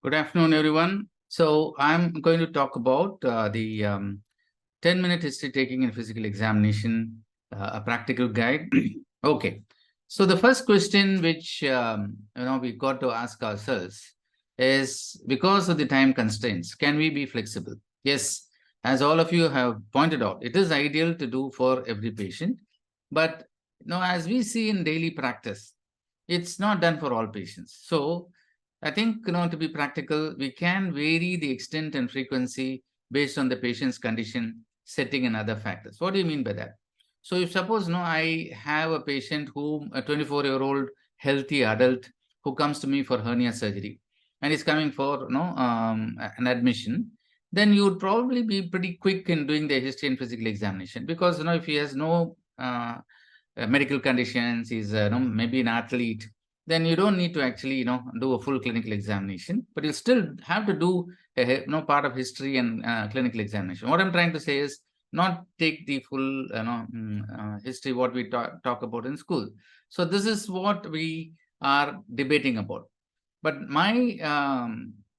Good afternoon, everyone. So I'm going to talk about the 10-minute history taking in physical examination, a practical guide. Okay. So the first question which we got to ask ourselves is, because of the time constraints, can we be flexible? Yes, as all of you have pointed out, it is ideal to do for every patient, but as we see in daily practice, it's not done for all patients. So I think, to be practical, we can vary the extent and frequency based on the patient's condition, setting, and other factors. What do you mean by that? So if suppose, I have a patient who, a 24-year-old healthy adult who comes to me for hernia surgery and is coming for, an admission, then you would probably be pretty quick in doing the history and physical examination because, if he has no medical conditions, he's, maybe an athlete, then you don't need to actually, do a full clinical examination, but you still have to do a, part of history and clinical examination. What I'm trying to say is not take the full, history, what we talk about in school. So this is what we are debating about. But my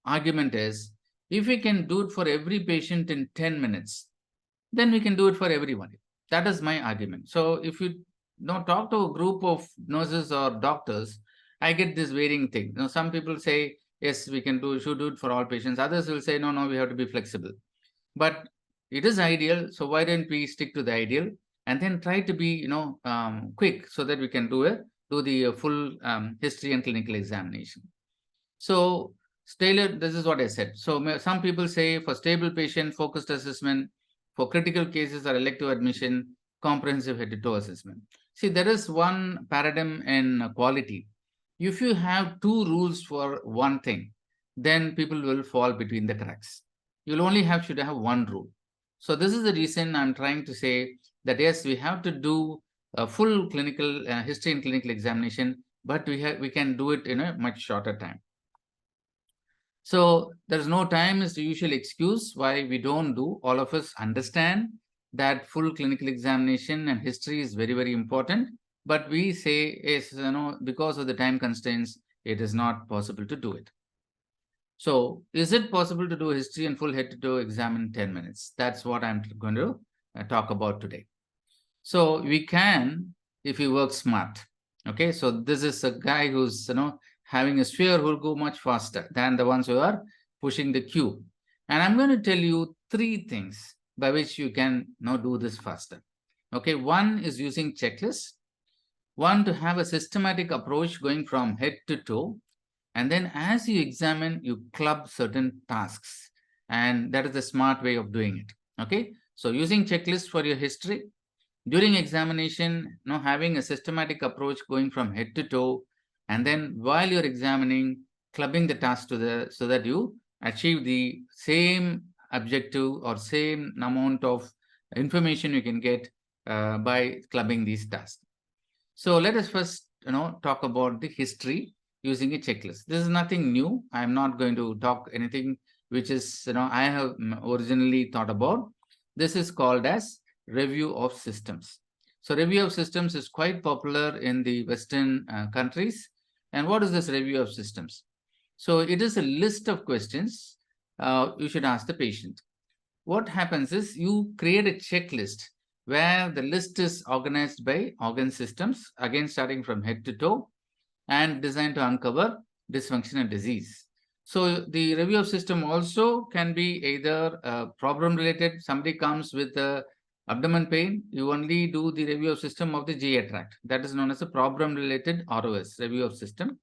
argument is, if we can do it for every patient in 10 minutes, then we can do it for everyone. That is my argument. So if you talk to a group of nurses or doctors, I get this varying thing. Some people say, yes, we can should do it for all patients. Others will say, no, we have to be flexible. But it is ideal. So why don't we stick to the ideal and then try to be, quick so that we can do the full history and clinical examination. So this is what I said. So some people say for stable patient, focused assessment, for critical cases or elective admission, comprehensive head-to-toe assessment. See, there is one paradigm in quality. If you have two rules for one thing, then people will fall between the cracks. You'll only should have one rule. So this is the reason I'm trying to say that, yes, we have to do a full clinical history and clinical examination, but we can do it in a much shorter time. So there's no time is the usual excuse why we don't do. All of us understand that full clinical examination and history is very, very important. But we say, is, because of the time constraints, it is not possible to do it. So is it possible to do history and full head-to-toe exam in 10 minutes? That's what I'm going to talk about today. So we can, if we work smart. Okay, so this is a guy who's, having a sphere who will go much faster than the ones who are pushing the cube. And I'm going to tell you 3 things by which you can do this faster. Okay, one is using checklists. One, to have a systematic approach going from head to toe. And then as you examine, you club certain tasks. And that is the smart way of doing it. Okay, so using checklists for your history. During examination, having a systematic approach going from head to toe. And then while you're examining, clubbing the task so that you achieve the same objective or same amount of information you can get by clubbing these tasks. So let us first, talk about the history using a checklist. This is nothing new. I'm not going to talk anything which is, I have originally thought about. This is called as review of systems. So review of systems is quite popular in the Western countries. And what is this review of systems? So it is a list of questions you should ask the patient. What happens is you create a checklist where the list is organized by organ systems, again starting from head to toe, and designed to uncover dysfunction and disease. So the review of system also can be either problem related. Somebody comes with abdomen pain, you only do the review of system of the GI tract. That is known as a problem related ROS, review of system.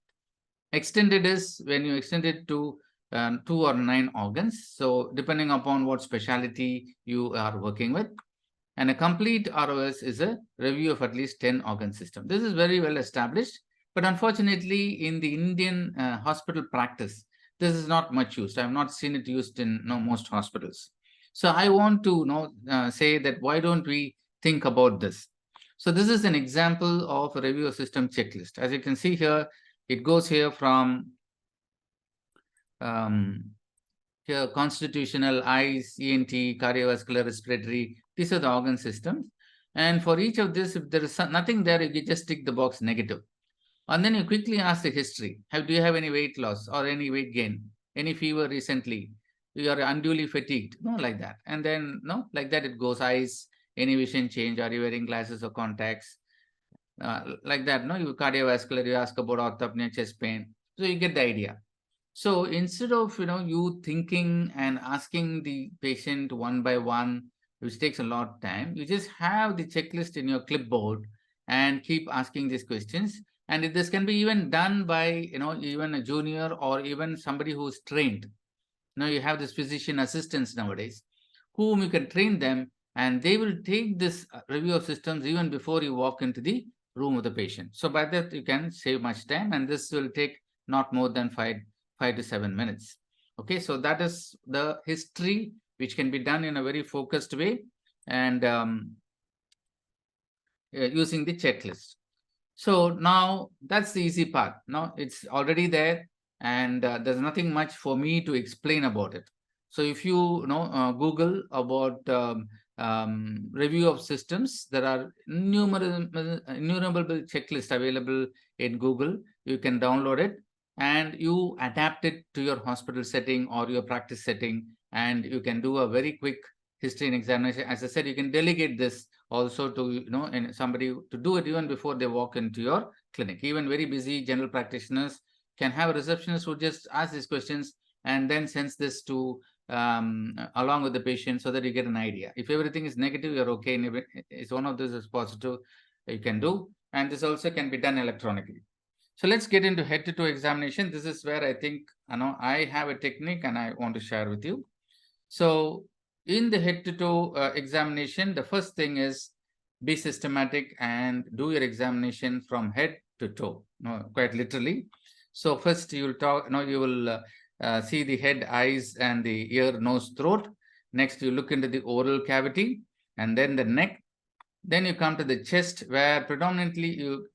Extended is when you extend it to 2 or 9 organs. So depending upon what specialty you are working with. And a complete ROS is a review of at least 10 organ system. This is very well established, but unfortunately in the Indian hospital practice, this is not much used. I have not seen it used in most hospitals. So I want to say that why don't we think about this? So this is an example of a review of system checklist. As you can see here, it goes here from here constitutional, eyes, ENT, cardiovascular, respiratory. These are the organ systems. And for each of this, if there is nothing there, you just tick the box negative. And then you quickly ask the history. Do you have any weight loss or any weight gain? any fever recently, you are unduly fatigued, like that. And then, like that it goes. Eyes, any vision change, are you wearing glasses or contacts? Like that, you cardiovascular, you ask about orthopnea, chest pain. So you get the idea. So instead of, you thinking and asking the patient one by one, which takes a lot of time, you just have the checklist in your clipboard and keep asking these questions. And this can be even done by, even a junior or even somebody who's trained. Now you have this physician assistants nowadays, whom you can train them, and they will take this review of systems even before you walk into the room of the patient. So by that you can save much time, and this will take not more than 5 to 7 minutes. Okay, so that is the history, which can be done in a very focused way, and using the checklist. So now that's the easy part. Now it's already there, and there's nothing much for me to explain about it. So if you Google about review of systems, there are innumerable checklists available in Google. You can download it and you adapt it to your hospital setting or your practice setting, and you can do a very quick history and examination. As I said, you can delegate this also to and somebody to do it even before they walk into your clinic. Even very busy general practitioners can have a receptionist who just asks these questions and then sends this to along with the patient, so that you get an idea. If everything is negative, you're okay, and if it's one of those is positive, you can do. And this also can be done electronically. So let's get into head-to-toe examination. This is where I think I have a technique and I want to share with you. So in the head-to-toe examination, the first thing is be systematic and do your examination from head to toe, quite literally. So first you will see the head, eyes, and the ear, nose, throat. Next, you look into the oral cavity, and then the neck. Then you come to the chest, where predominantly you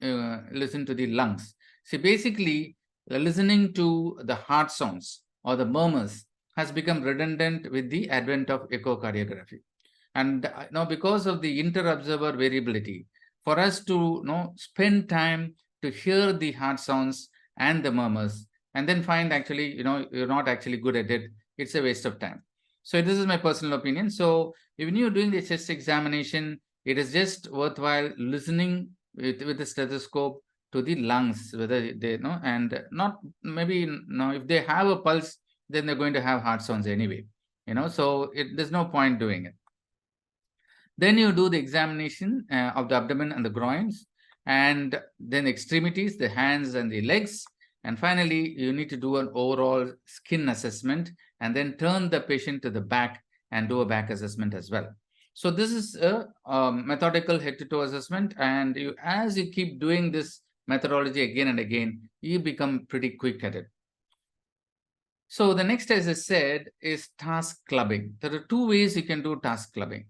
listen to the lungs. See, basically, listening to the heart sounds or the murmurs has become redundant with the advent of echocardiography. And because of the inter-observer variability, for us to spend time to hear the heart sounds and the murmurs, and then find actually you're not actually good at it, it's a waste of time. So this is my personal opinion. So when you're doing the chest examination, it is just worthwhile listening with the stethoscope to the lungs, whether they and not maybe if they have a pulse, then they're going to have heart sounds anyway. So there's no point doing it. Then you do the examination of the abdomen and the groins, and then extremities, the hands and the legs. And finally, you need to do an overall skin assessment, and then turn the patient to the back and do a back assessment as well. So this is a methodical head-to-toe assessment, and as you keep doing this methodology again and again, you become pretty quick at it. So the next, as I said, is task clubbing. There are two ways you can do task clubbing.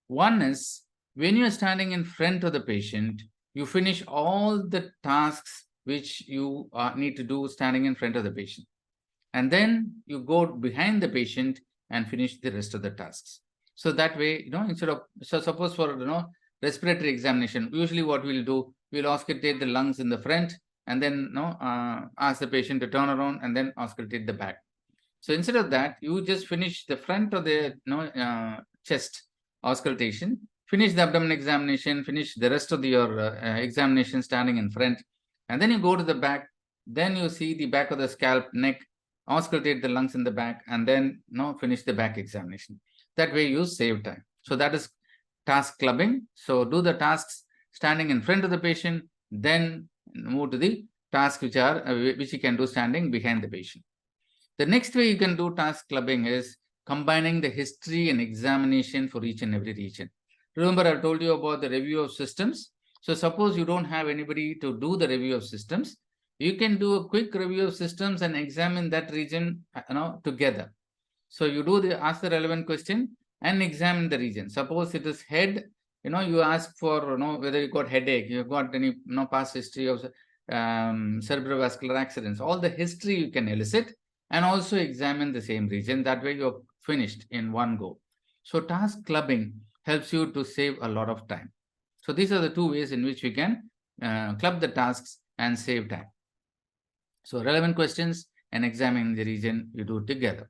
One is when you're standing in front of the patient, you finish all the tasks which you need to do standing in front of the patient. And then you go behind the patient and finish the rest of the tasks. So that way, instead of, so suppose for, respiratory examination, usually what we'll do, we'll auscultate the lungs in the front, and then, ask the patient to turn around and then auscultate the back. So instead of that, you just finish the front of the, chest auscultation, finish the abdomen examination, finish the rest of your examination standing in front, and then you go to the back. Then you see the back of the scalp, neck, auscultate the lungs in the back, and then finish the back examination. That way you save time. So that is task clubbing. So do the tasks standing in front of the patient, then move to the tasks which you can do standing behind the patient. The next way you can do task clubbing is combining the history and examination for each and every region. Remember, I told you about the review of systems. So suppose you don't have anybody to do the review of systems, you can do a quick review of systems and examine that region together. So you ask the relevant question and examine the region. Suppose it is head, you ask for whether you got headache, you got any past history of cerebrovascular accidents. All the history you can elicit and also examine the same region. That way you're finished in one go. So task clubbing helps you to save a lot of time. So these are the two ways in which we can club the tasks and save time. So relevant questions, and examine the region you do together.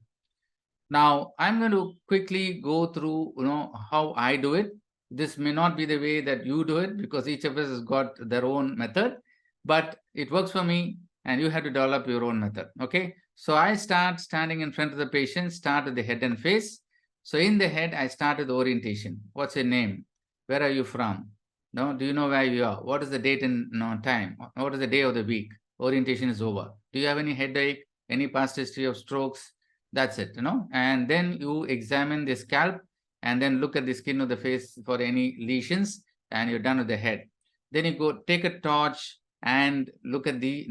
Now, I'm going to quickly go through, how I do it. This may not be the way that you do it because each of us has got their own method, but it works for me and you have to develop your own method. Okay. So I start standing in front of the patient, start with the head and face. So in the head, I start with orientation. What's your name? Where are you from? No, do you know where you are? What is the date and time? What is the day of the week? Orientation is over. Do you have any headache? Any past history of strokes? That's it, and then you examine the scalp and then look at the skin of the face for any lesions, and you're done with the head. Then you go take a torch and look at the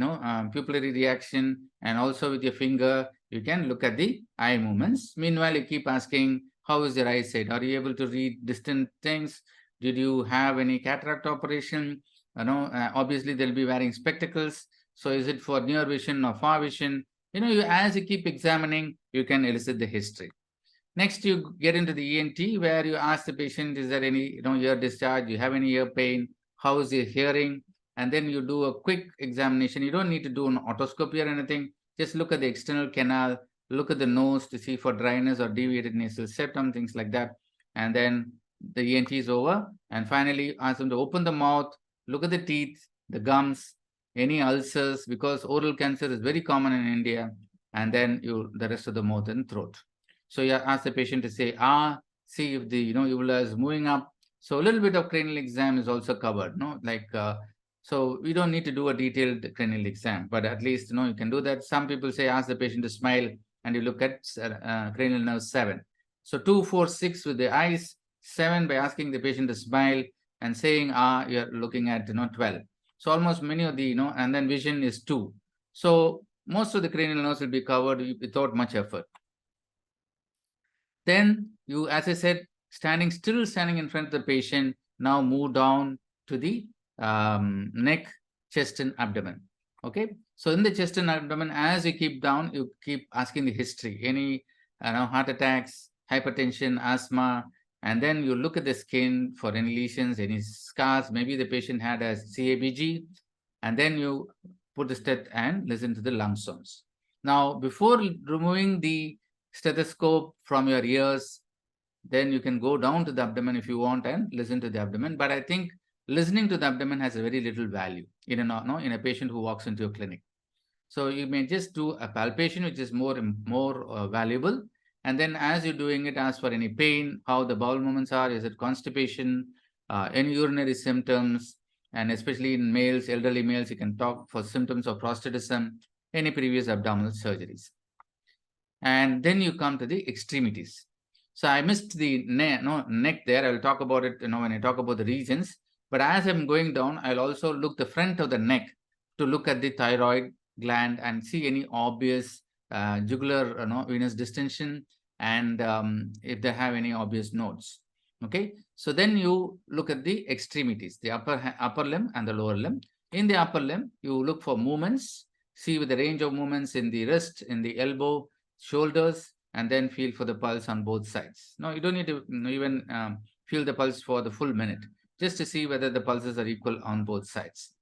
pupillary reaction, and also with your finger you can look at the eye movements. Meanwhile, you keep asking, how is your eyesight? Are you able to read distant things? Did you have any cataract operation? Obviously they'll be wearing spectacles. So is it for near vision or far vision? As you keep examining, you can elicit the history. Next, you get into the ENT, where you ask the patient, is there any ear discharge? Do you have any ear pain? How is your hearing? And then you do a quick examination. You don't need to do an otoscopy or anything. Just look at the external canal, look at the nose to see for dryness or deviated nasal septum, things like that. And then the ENT is over. And finally, ask them to open the mouth, look at the teeth, the gums, any ulcers, because oral cancer is very common in India, and then the rest of the mouth and throat. So you ask the patient to say, see if the uvula is moving up. So a little bit of cranial exam is also covered, so we don't need to do a detailed cranial exam, but at least you can do that. Some people say ask the patient to smile, and you look at cranial nerve 7. So 2, 4, 6 with the eyes, 7 by asking the patient to smile and saying you're looking at 12. So almost many of the, and then vision is 2. So most of the cranial nerves will be covered without much effort. Then you, as I said, still standing in front of the patient, now move down to the neck, chest and abdomen. Okay. So in the chest and abdomen, as you keep down, you keep asking the history, any heart attacks, hypertension, asthma, and then you look at the skin for any lesions, any scars. Maybe the patient had a CABG, and then you put the stet and listen to the lung sounds. Now, before removing the stethoscope from your ears, then you can go down to the abdomen if you want and listen to the abdomen. But I think listening to the abdomen has a very little value in a patient who walks into a clinic. So you may just do a palpation, which is more valuable. And then as you're doing it, ask for any pain, how the bowel movements are, is it constipation, any urinary symptoms, and especially in males, elderly males, you can talk for symptoms of prostatism, any previous abdominal surgeries. And then you come to the extremities. So I missed the neck there. I'll talk about it when I talk about the regions. But as I'm going down, I'll also look the front of the neck to look at the thyroid gland and see any obvious jugular venous distension, and if they have any obvious nodes. Okay, so then you look at the extremities, the upper limb and the lower limb. In the upper limb, you look for movements, see with the range of movements in the wrist, in the elbow, shoulders, and then feel for the pulse on both sides. No, you don't need to even feel the pulse for the full minute, just to see whether the pulses are equal on both sides.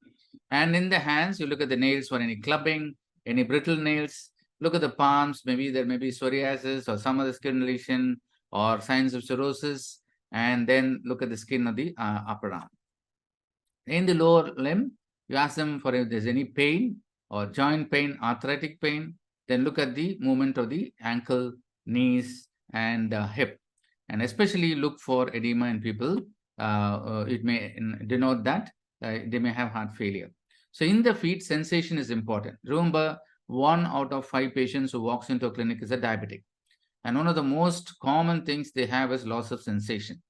And in the hands, you look at the nails for any clubbing, any brittle nails. Look at the palms, maybe there may be psoriasis or some other skin lesion or signs of cirrhosis, and then look at the skin of the upper arm. In the lower limb, you ask them for if there's any pain or joint pain, arthritic pain, then look at the movement of the ankle, knees, and hip. And especially look for edema in people. It may denote that they may have heart failure. So in the feet, sensation is important. Remember, 1 out of 5 patients who walks into a clinic is a diabetic. And one of the most common things they have is loss of sensation.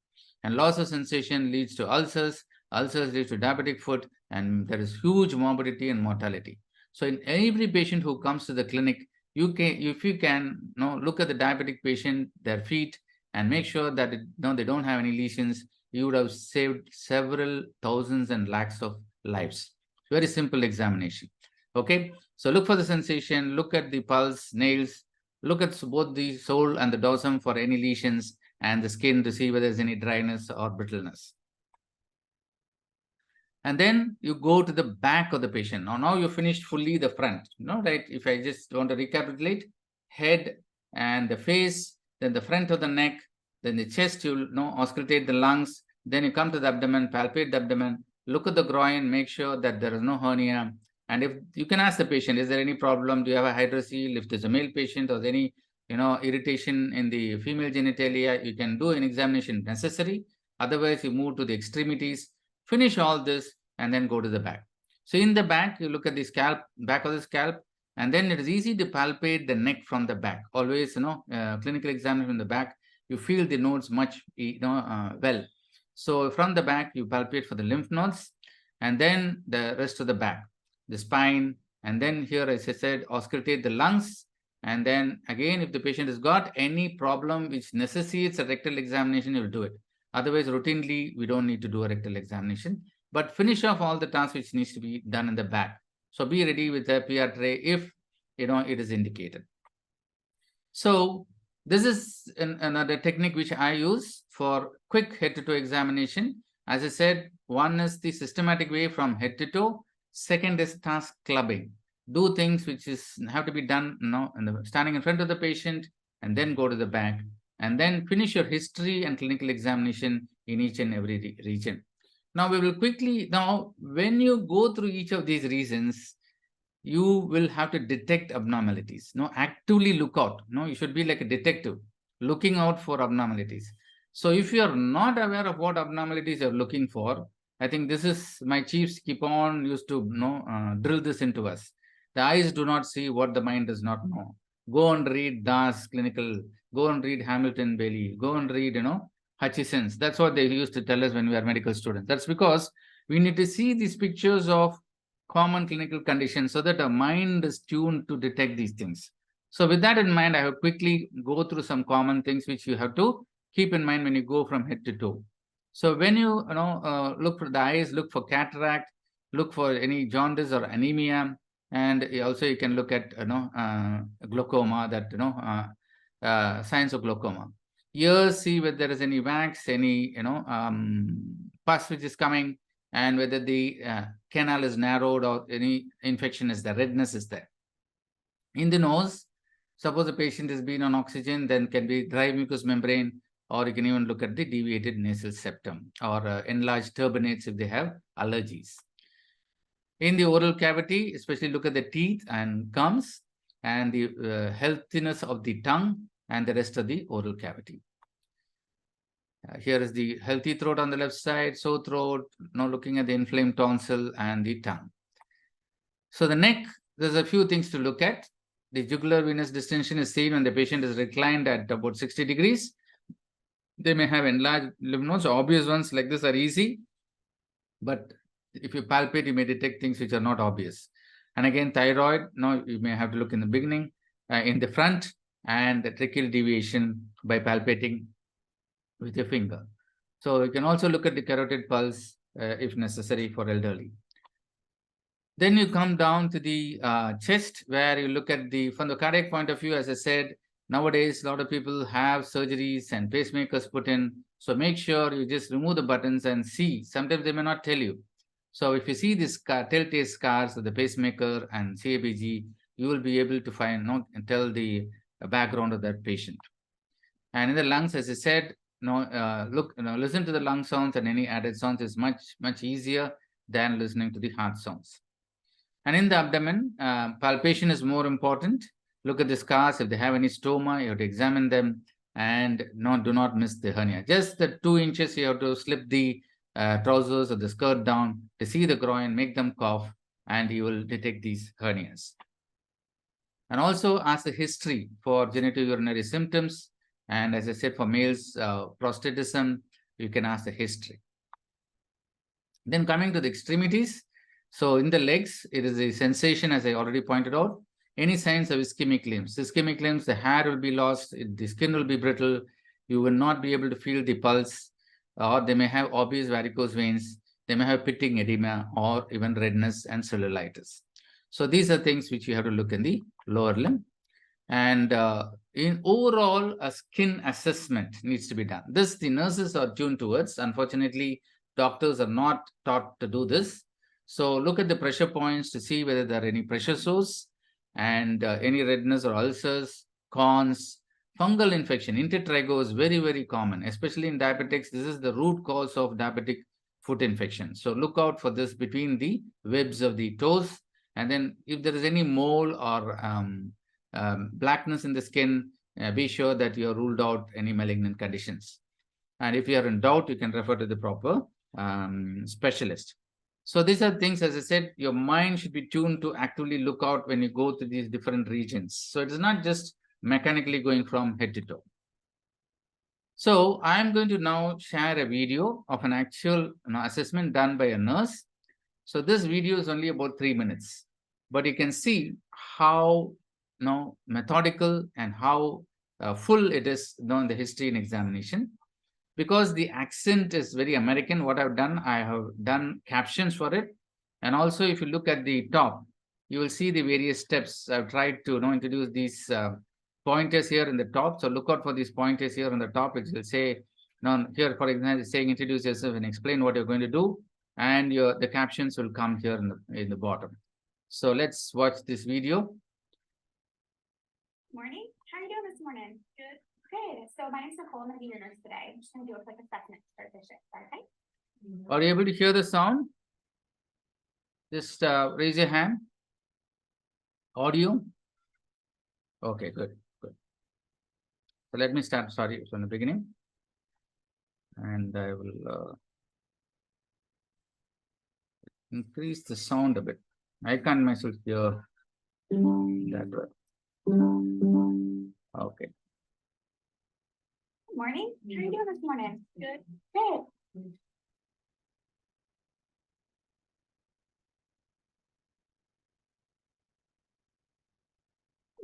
And loss of sensation leads to ulcers. Ulcers lead to diabetic foot, and there is huge morbidity and mortality. So in every patient who comes to the clinic, if you can look at the diabetic patient, their feet, and make sure that they don't have any lesions, you would have saved several thousands and lakhs of lives. Very simple examination. Okay, so look for the sensation, look at the pulse, nails, look at both the sole and the dorsum for any lesions, and the skin to see whether there's any dryness or brittleness. And then you go to the back of the patient. Now you finished fully the front, right? If I just want to recapitulate, head and the face, then the front of the neck, then the chest, you'll auscultate the lungs, then you come to the abdomen, palpate the abdomen, look at the groin, make sure that there is no hernia. And if you can ask the patient, is there any problem? Do you have a hydrocele? If there's a male patient or any irritation in the female genitalia, you can do an examination if necessary. Otherwise, you move to the extremities, finish all this, and then go to the back. So in the back, you look at the scalp, back of the scalp, and then it is easy to palpate the neck from the back. Always, clinical examination from the back, you feel the nodes much, well. So from the back, you palpate for the lymph nodes, and then the rest of the back, the spine, and then here, as I said, auscultate the lungs. And then again, if the patient has got any problem which necessitates a rectal examination, you will do it. Otherwise, routinely, we don't need to do a rectal examination, but finish off all the tasks which needs to be done in the back. So be ready with a PR tray if, it is indicated. So this is another technique which I use for quick head-to-toe examination. As I said, one is the systematic way from head to toe. Second is task clubbing. Do things which have to be done, standing in front of the patient, and then go to the back, and then finish your history and clinical examination in each and every region. Now we will quickly, when you go through each of these regions, you will have to detect abnormalities. Actively look out. You should be like a detective, looking out for abnormalities. So if you are not aware of what abnormalities you're looking for, I think this is my chiefs keep on used to drill this into us. The eyes do not see what the mind does not know. Go and read Das clinical, go and read Hamilton Bailey, go and read, Hutchison's. That's what they used to tell us when we were medical students. That's because we need to see these pictures of common clinical conditions so that our mind is tuned to detect these things. So with that in mind, I will quickly go through some common things which you have to keep in mind when you go from head to toe. So when you, look for the eyes, look for cataract, look for any jaundice or anemia, and also you can look at, glaucoma, that, signs of glaucoma. Ears, see whether there is any wax, any, pus which is coming, and whether the canal is narrowed or any infection is there, redness is there. In the nose, suppose the patient has been on oxygen, then can be dry mucous membrane, or you can even look at the deviated nasal septum or enlarged turbinates if they have allergies. In the oral cavity, especially look at the teeth and gums and the healthiness of the tongue and the rest of the oral cavity. Here is the healthy throat on the left side, sore throat, now looking at the inflamed tonsil and the tongue. So the neck, there's a few things to look at. The jugular venous distension is seen when the patient is reclined at about 60 degrees. They may have enlarged lymph nodes. Obvious ones like this are easy, but if you palpate, you may detect things which are not obvious. And again, thyroid, now you may have to look in the beginning, in the front, and the tracheal deviation by palpating with your finger. So you can also look at the carotid pulse if necessary for elderly. Then you come down to the chest, where you look at from the cardiac point of view. As I said, nowadays, a lot of people have surgeries and pacemakers put in. So make sure you just remove the buttons and see. Sometimes they may not tell you. So if you see these telltale scars of the pacemaker and CABG, you will be able to tell the background of that patient. And in the lungs, as I said, listen to the lung sounds, and any added sounds is much easier than listening to the heart sounds. And in the abdomen, palpation is more important. Look at the scars. If they have any stoma, you have to examine them, and do not miss the hernia. Just the 2 inches, you have to slip the trousers or the skirt down to see the groin, make them cough, and you will detect these hernias. And also ask the history for genitourinary symptoms. And as I said, for males, prostatism, you can ask the history. Then coming to the extremities. So in the legs, it is a sensation, as I already pointed out. Any signs of ischemic limbs. Ischemic limbs, the hair will be lost, the skin will be brittle, you will not be able to feel the pulse, or they may have obvious varicose veins, they may have pitting edema, or even redness and cellulitis. So these are things which you have to look in the lower limb. And in overall, a skin assessment needs to be done. This the nurses are tuned towards. Unfortunately, doctors are not taught to do this. So look at the pressure points to see whether there are any pressure sores and any redness or ulcers, corns, fungal infection. Intertrigo is very, very common, especially in diabetics. This is the root cause of diabetic foot infection. So look out for this between the webs of the toes. And then if there is any mole or blackness in the skin, be sure that you have ruled out any malignant conditions. And if you are in doubt, you can refer to the proper specialist. So these are things, as I said, your mind should be tuned to actively look out when you go to these different regions. So it is not just mechanically going from head to toe. So I'm going to now share a video of an actual assessment done by a nurse. So this video is only about 3 minutes, but you can see how methodical and how full it is in the history and examination. Because the accent is very American, what I've done, I have done captions for it. And also, if you look at the top, you will see the various steps. I've tried to introduce these pointers here in the top. So look out for these pointers here on the top. It will say, here, for example, it's saying introduce yourself and explain what you're going to do. And the captions will come here in the bottom. So let's watch this video. Morning. How are you doing this morning? Good. Good. So my name is Nicole. I'm going to be your nurse today. I'm just going to do a quick assessment to start the shift. Okay? Are you able to hear the sound? Just raise your hand. Audio? Okay, good. Good. So let me start, sorry, from the beginning. And I will increase the sound a bit. I can't myself hear that well. Okay. Morning. How are you doing this morning? Good. Good.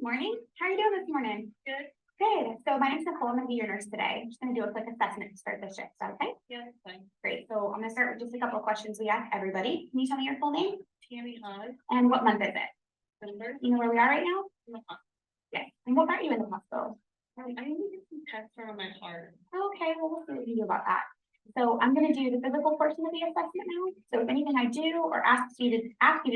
Morning. How are you doing this morning? Good. Good. So my name is Nicole. I'm going to be your nurse today. I'm just going to do a quick assessment to start the shift. Okay? Yeah, that's fine. Great. So I'm going to start with just a couple of questions we ask everybody. Can you tell me your full name? Tammy High. And what month is it? December. You know where we are right now? In the hospital. Yes. And what brought you in the hospital? I need to get some tests on my heart. Okay, well, we'll see what we can do about that. So I'm going to do the physical portion of the assessment now. So if anything I do or ask you to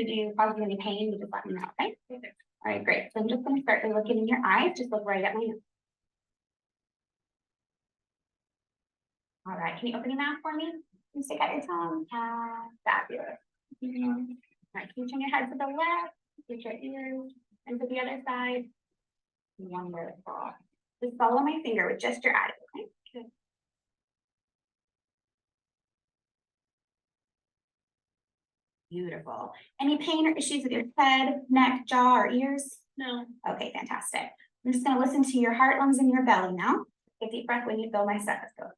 do causes you any pain, you just let me know, okay? Okay. All right, great. So I'm just going to start by looking in your eyes. Just look right at my nose. All right, can you open your mouth for me? Can you stick out your tongue? Fabulous. All right, can you turn your head to the left? Get your ears and to the other side. Wonderful. Just follow my finger with just your eyes, okay? Good. Beautiful. Any pain or issues with your head, neck, jaw, or ears? No. Okay, fantastic. I'm just going to listen to your heart, lungs, and your belly now. Take a deep breath when you feel my stethoscope.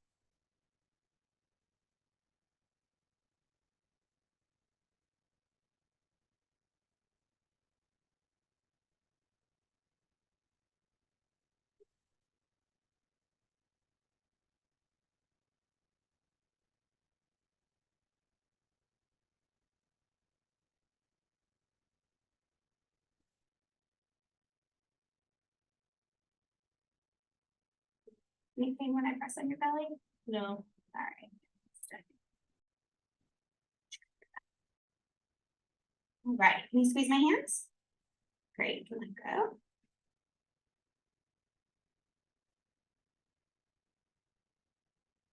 Any pain when I press on your belly? No. All right. All right. Can you squeeze my hands? Great. Let go.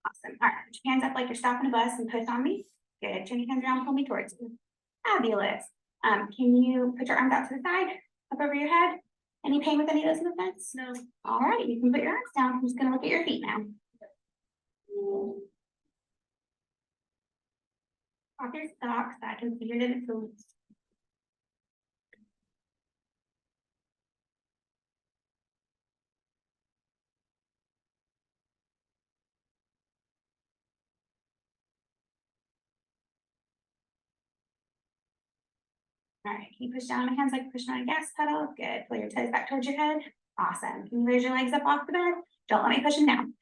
Awesome. All right. Put your hands up like you're stopping a bus and push on me. Good. Turn your hands around and pull me towards you. Fabulous. Can you put your arms out to the side, up over your head? Any pain with any of those movements? No. All right. You can put your arms down. I'm just going to look at your feet now. Off your socks. I can see your little boots. All right, can you push down on my hands like pushing on a gas pedal? Good. Pull your toes back towards your head. Awesome. Can you raise your legs up off the bed? Don't let me push them down.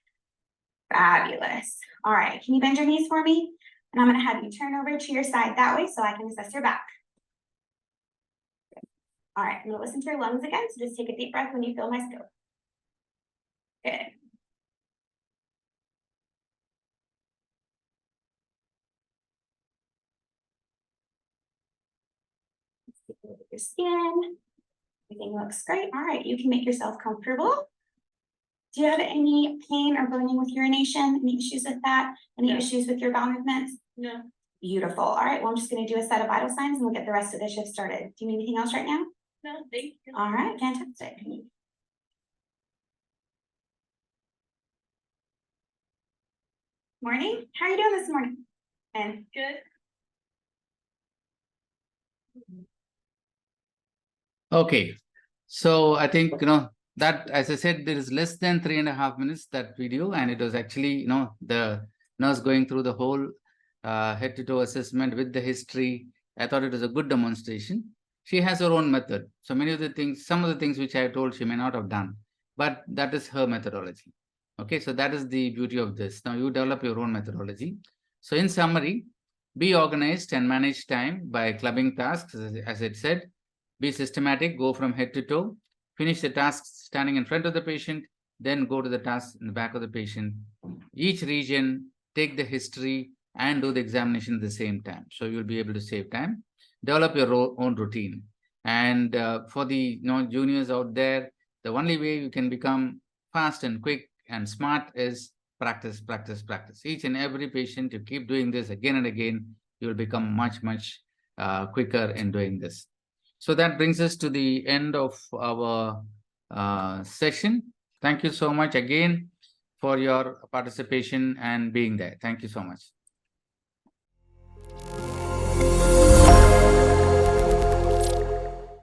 Fabulous. All right, can you bend your knees for me? And I'm going to have you turn over to your side that way so I can assess your back. Good. All right, I'm going to listen to your lungs again. So just take a deep breath when you feel my scope. Good. your skin. Everything looks great. All right, you can make yourself comfortable. Do you have any pain or burning with urination? Any issues with that? Any issues with your bowel movements? No. Beautiful. All right, well, I'm just going to do a set of vital signs and we'll get the rest of the shift started. Do you need anything else right now? No, thank you. All right, fantastic. Morning. How are you doing this morning? And Good. Okay, so I think, that, as I said, there is less than 3.5 minutes, that video, and it was actually, the nurse going through the whole head to toe assessment with the history. I thought it was a good demonstration. She has her own method. So many of the things, some of the things which I told, she may not have done, but that is her methodology. Okay, so that is the beauty of this. Now you develop your own methodology. So in summary, be organized and manage time by clubbing tasks, as it said. Be systematic, go from head to toe, finish the tasks standing in front of the patient, then go to the tasks in the back of the patient. Each region, take the history and do the examination at the same time. So you'll be able to save time. Develop your own routine. And for the juniors out there, the only way you can become fast and quick and smart is practice, practice, practice. Each and every patient, you keep doing this again and again, you will become much, much quicker in doing this. So that brings us to the end of our session. Thank you so much again for your participation and being there. Thank you so much.